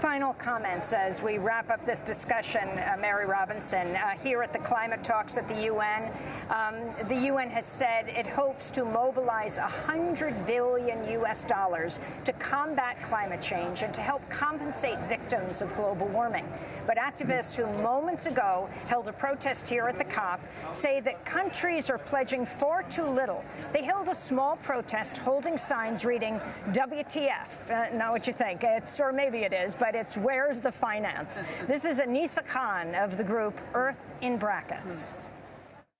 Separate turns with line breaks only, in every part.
final comments as we wrap up this discussion, Mary Robinson. Here at the climate talks at the UN has said it hopes to mobilize $100 billion to combat climate change and to help compensate victims of global warming. But activists who moments ago held a protest here at the COP say that countries are pledging far too little. They held a small protest holding signs reading WTF. Not what you think. Or maybe it is, but it's where's the finance? This is Anisa Khan of the group Earth in Brackets.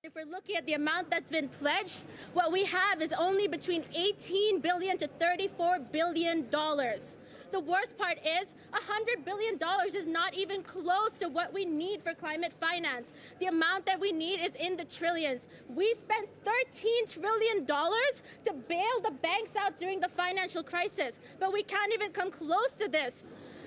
If we're looking at the amount that's been pledged, what we have is only between $18 billion to $34 billion. The worst part is $100 billion is not even close to what we need for climate finance. The amount that we need is in the trillions. We spent $13 trillion to bail the banks out during the financial crisis, but we can't even come close to this.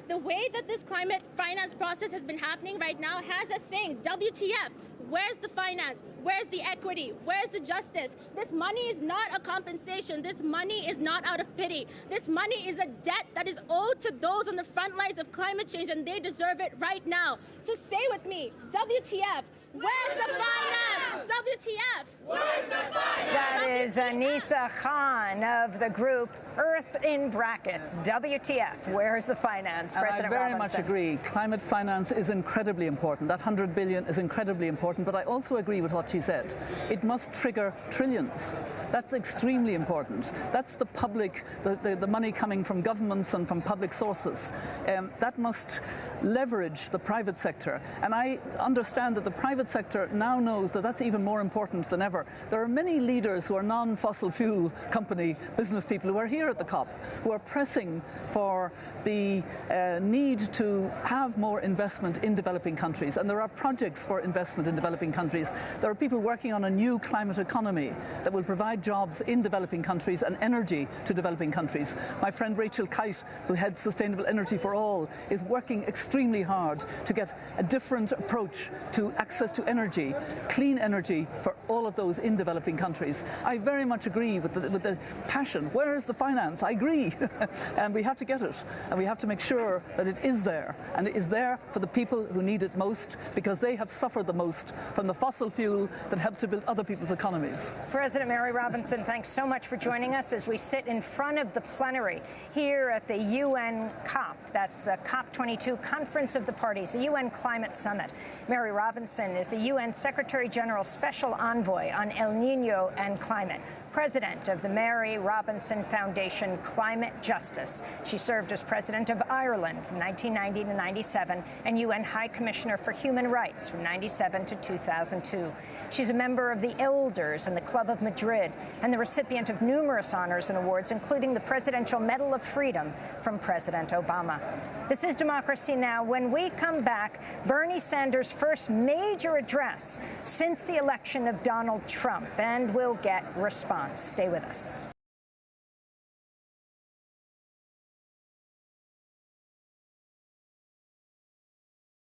The way that this climate finance process has been happening right now has us saying, WTF, where's the finance? Where's the equity? Where's the justice? This money is not a compensation. This money is not out of pity. This money is a debt that is owed to those on the front lines of climate change, and they deserve it right now. So say with me, WTF, where's the finance? WTF, where's the finance?
That is Anisa Khan of the group Earth in Brackets. WTF, where's the finance? President
I very
Robinson.
much agree. Climate finance is incredibly important. That $100 billion is incredibly important, but I also agree with what she said. It must trigger trillions. That's extremely important. That's the public, the money coming from governments and from public sources. That must leverage the private sector. And I understand that the private sector now knows that that's even more important than ever. There are many leaders who are non-fossil fuel company business people who are here at the COP, who are pressing for the need to have more investment in developing countries. And there are projects for investment in developing countries. There are people working on a new climate economy that will provide jobs in developing countries and energy to developing countries. My friend Rachel Kite, who heads Sustainable Energy for All, is working extremely hard to get a different approach to access to energy, clean energy for all of those in developing countries. I very much agree with the passion. Where is the finance? I agree. And we have to get it. And we have to make sure that it is there. And it is there for the people who need it most, because they have suffered the most from the fossil fuel that helped to build other people's economies.
President Mary Robinson, thanks so much for joining us as we sit in front of the plenary here at the UN COP. That's the COP22 Conference of the Parties, the UN Climate Summit. Mary Robinson is the UN Secretary General's Special Envoy on El Niño and Climate, president of the Mary Robinson Foundation Climate Justice. She served as president of Ireland from 1990 to 97 and UN High Commissioner for Human Rights from 97 to 2002. She's a member of the Elders and the Club of Madrid and the recipient of numerous honors and awards, including the Presidential Medal of Freedom from President Obama. This is Democracy Now! When we come back, Bernie Sanders' first major address since the election of Donald Trump, and we'll get response. Stay with us.